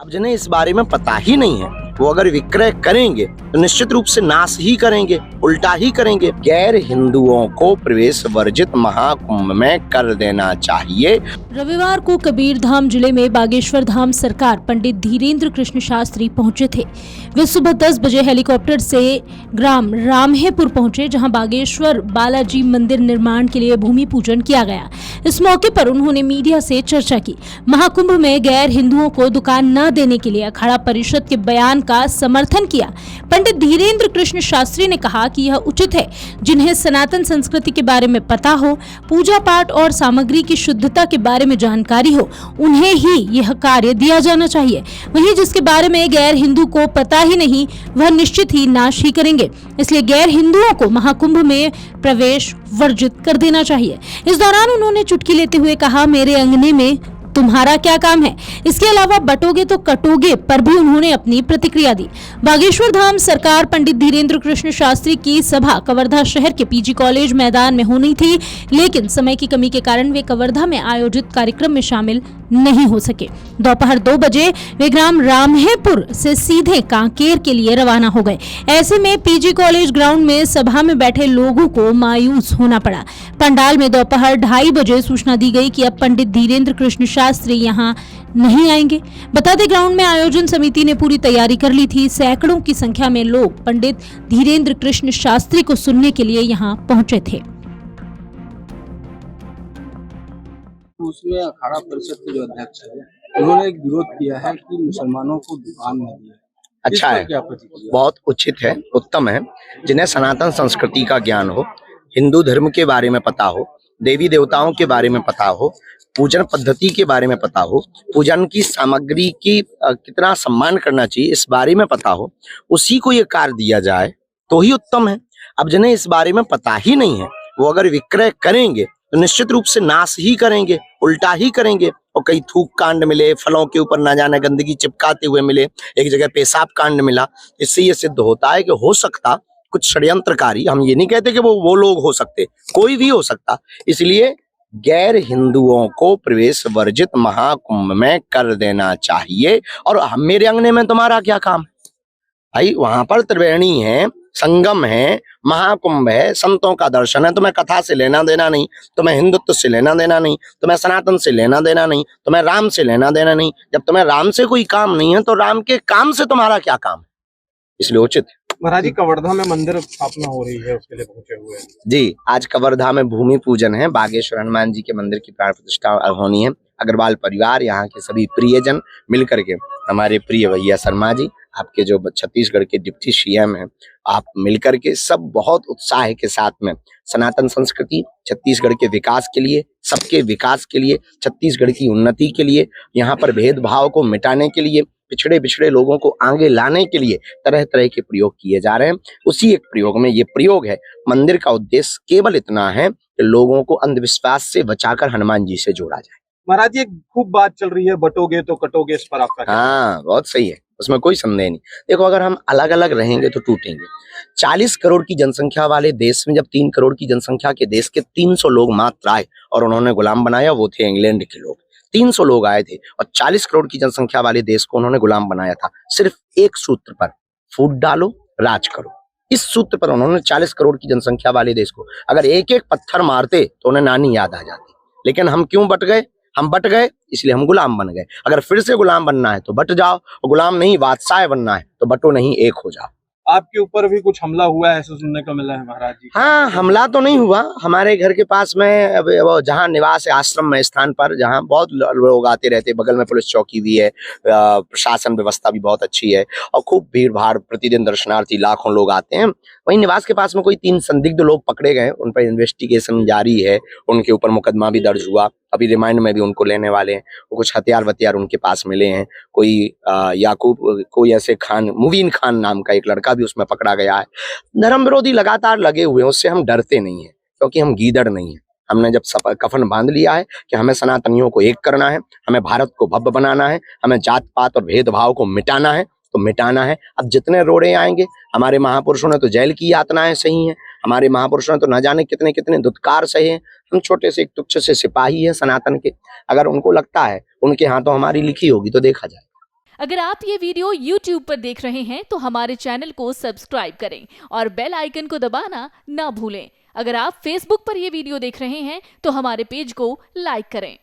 अब जिन्हें इस बारे में पता ही नहीं है वो अगर विक्रय करेंगे तो निश्चित रूप से नाश ही करेंगे, उल्टा ही करेंगे। गैर हिंदुओं को प्रवेश वर्जित महाकुंभ में कर देना चाहिए। रविवार को कबीरधाम जिले में बागेश्वर धाम सरकार पंडित धीरेन्द्र कृष्ण शास्त्री पहुंचे थे। वे सुबह 10 बजे हेलीकॉप्टर से ग्राम रामहेपुर पहुंचे, जहां बागेश्वर बालाजी मंदिर निर्माण के लिए भूमि पूजन किया गया। इस मौके पर उन्होंने मीडिया से चर्चा की। महाकुंभ में गैर हिंदुओं को दुकान न देने के लिए अखाड़ा परिषद के बयान का समर्थन किया। पंडित धीरेन्द्र कृष्ण शास्त्री ने कहा कि यह उचित है, जिन्हें सनातन संस्कृति के बारे में पता हो, पूजा पाठ और सामग्री की शुद्धता के बारे में जानकारी हो, उन्हें ही यह कार्य दिया जाना चाहिए। वहीं जिसके बारे में गैर हिंदू को पता ही नहीं, वह निश्चित ही नाश ही करेंगे। इसलिए गैर हिंदुओं को महाकुंभ में प्रवेश वर्जित कर देना चाहिए। इस दौरान उन्होंने चुटकी लेते हुए कहा, मेरे अंगने में तुम्हारा क्या काम है। इसके अलावा बटोगे तो कटोगे पर भी उन्होंने अपनी प्रतिक्रिया दी। बागेश्वर धाम सरकार पंडित धीरेन्द्र कृष्ण शास्त्री की सभा कवर्धा शहर के पीजी कॉलेज मैदान में होनी थी, लेकिन समय की कमी के कारण वे कवर्धा में आयोजित कार्यक्रम में शामिल नहीं हो सके। दोपहर 2 बजे वे ग्राम रामहेपुर से सीधे कांकेर के लिए रवाना हो गए। ऐसे में पीजी कॉलेज ग्राउंड में सभा में बैठे लोगों को मायूस होना पड़ा। पंडाल में दोपहर 2:30 बजे सूचना दी गई कि अब पंडित धीरेन्द्र कृष्ण शास्त्री यहाँ नहीं आएंगे। बता दें, ग्राउंड में आयोजन समिति ने पूरी तैयारी कर ली थी। सैकड़ों की संख्या में लोग पंडित धीरेन्द्र कृष्ण शास्त्री को सुनने के लिए यहाँ पहुंचे थे। उसमें अखाड़ा परिषद के जो अध्यक्ष है, उन्होंने एक विरोध किया है कि मुसलमानों को दुकान नहीं दी। अच्छा है, बहुत उचित है, उत्तम है। जिन्हें सनातन संस्कृति का ज्ञान हो, हिंदू धर्म के बारे में पता हो, देवी देवताओं के बारे में पता हो, पूजन पद्धति के बारे में पता हो, पूजन की सामग्री की कितना सम्मान करना चाहिए इस बारे में पता हो, उसी को ये कार्य दिया जाए तो ही उत्तम है। अब जिन्हें इस बारे में पता ही नहीं है वो अगर विक्रय करेंगे तो निश्चित रूप से नाश ही करेंगे, उल्टा ही करेंगे। और कई थूक कांड मिले, फलों के ऊपर ना जाने गंदगी चिपकाते हुए मिले, एक जगह पेशाब कांड मिला। इससे ये सिद्ध होता है कि हो सकता कुछ षड्यंत्रकारी, हम ये नहीं कहते कि वो लोग हो सकते, कोई भी हो सकता। इसलिए गैर हिंदुओं को प्रवेश वर्जित महाकुंभ में कर देना चाहिए। और मेरे अंगने में तुम्हारा क्या काम है भाई? वहां पर त्रिवेणी है, संगम है, महाकुंभ है, संतों का दर्शन है। तुम्हें कथा से लेना देना नहीं, तुम्हें हिंदुत्व से लेना देना नहीं, तुम्हें सनातन से लेना देना नहीं, तुम्हें राम से लेना देना नहीं। जब तुम्हें राम से कोई काम नहीं है तो राम के काम से तुम्हारा क्या काम है? इसलिए उचित है। महाराज जी, कवर्धा में मंदिर स्थापना हो रही है, उसके लिए पहुंचे हुए हैं जी। आज कवर्धा में भूमि पूजन है, बागेश्वर हनुमान जी के मंदिर की प्राण प्रतिष्ठा होनी है। अग्रवाल परिवार, यहाँ के सभी प्रियजन मिलकर के, हमारे प्रिय भैया शर्मा जी, आपके जो छत्तीसगढ़ के डिप्टी सीएम हैं, आप मिलकर के सब बहुत उत्साह के साथ में सनातन संस्कृति, छत्तीसगढ़ के विकास के लिए, सबके विकास के लिए, छत्तीसगढ़ की उन्नति के लिए, यहाँ पर भेदभाव को मिटाने के लिए, पिछड़े बिछड़े लोगों को आगे लाने के लिए तरह तरह के प्रयोग किए जा रहे हैं। उसी एक प्रयोग में ये प्रयोग है। मंदिर का उद्देश्य केवल इतना है कि लोगों को अंधविश्वास से बचाकर हनुमान जी से जोड़ा जाए। महाराज जी, एक खूब बात चल रही है, बटोगे तो कटोगे, इस पर आपका क्या? हाँ, बहुत सही है, उसमें कोई संदेह नहीं। देखो, अगर हम अलग अलग रहेंगे तो टूटेंगे। 40 करोड़ की जनसंख्या वाले देश में जब 3 करोड़ की जनसंख्या के देश के 300 लोग मात्र आए और उन्होंने गुलाम बनाया, वो थे इंग्लैंड के लोग। 300 लोग आए थे और 40 करोड़ की जनसंख्या वाले देश को उन्होंने गुलाम बनाया था, सिर्फ एक सूत्र पर, फूट डालो राज करो। इस सूत्र पर उन्होंने 40 करोड़ की जनसंख्या वाले देश को अगर एक एक पत्थर मारते तो उन्हें नानी याद आ जाती। लेकिन हम क्यों बट गए? हम बट गए इसलिए हम गुलाम बन गए। अगर फिर से गुलाम बनना है तो बट जाओ, और गुलाम नहीं बादशाह बनना है तो बटो नहीं, एक हो जाओ। आपके ऊपर भी कुछ हमला हुआ है, ऐसा सुनने को मिला है महाराज जी? हाँ, हमला तो नहीं हुआ। हमारे घर के पास में जहाँ निवास है, आश्रम में स्थान पर, जहाँ बहुत लोग आते रहते, बगल में पुलिस चौकी भी है, प्रशासन व्यवस्था भी बहुत अच्छी है और खूब भीड़ भाड़, प्रतिदिन दर्शनार्थी लाखों लोग आते हैं। वहीं निवास के पास में कोई 3 संदिग्ध लोग पकड़े गए, उन पर इन्वेस्टिगेशन जारी है, उनके ऊपर मुकदमा भी दर्ज हुआ। अभी रिमांड में भी उनको लेने वाले हैं। वो कुछ हथियार वथियार उनके पास मिले हैं। कोई याकूब, कोई ऐसे खान, मुबीन खान नाम का एक लड़का भी उसमें पकड़ा गया है। धर्म विरोधी लगातार लगे हुए हैं, उससे हम डरते नहीं है, क्योंकि हम गीदड़ नहीं है। हमने जब कफन बांध लिया है कि हमें सनातनियों को एक करना है, हमें भारत को भव्य बनाना है, हमें जात पात और भेदभाव को मिटाना है, तो मिटाना है। अब जितने रोड़े आएंगे, हमारे महापुरुषों ने तो जेल की यातनाएं सही हैं, हमारे महापुरुषों ने तो न जाने कितने कितने दुत्कार सहे हैं। हम छोटे से एक तुच्छ से सिपाही हैं सनातन के। अगर उनको लगता है उनके हाथों हमारी लिखी होगी तो देखा जाए। अगर आप ये वीडियो YouTube पर देख रहे हैं तो हमारे चैनल को सब्सक्राइब करें और बेल आइकन को दबाना ना भूलें। अगर आप Facebook पर ये वीडियो देख रहे हैं तो हमारे पेज को लाइक करें।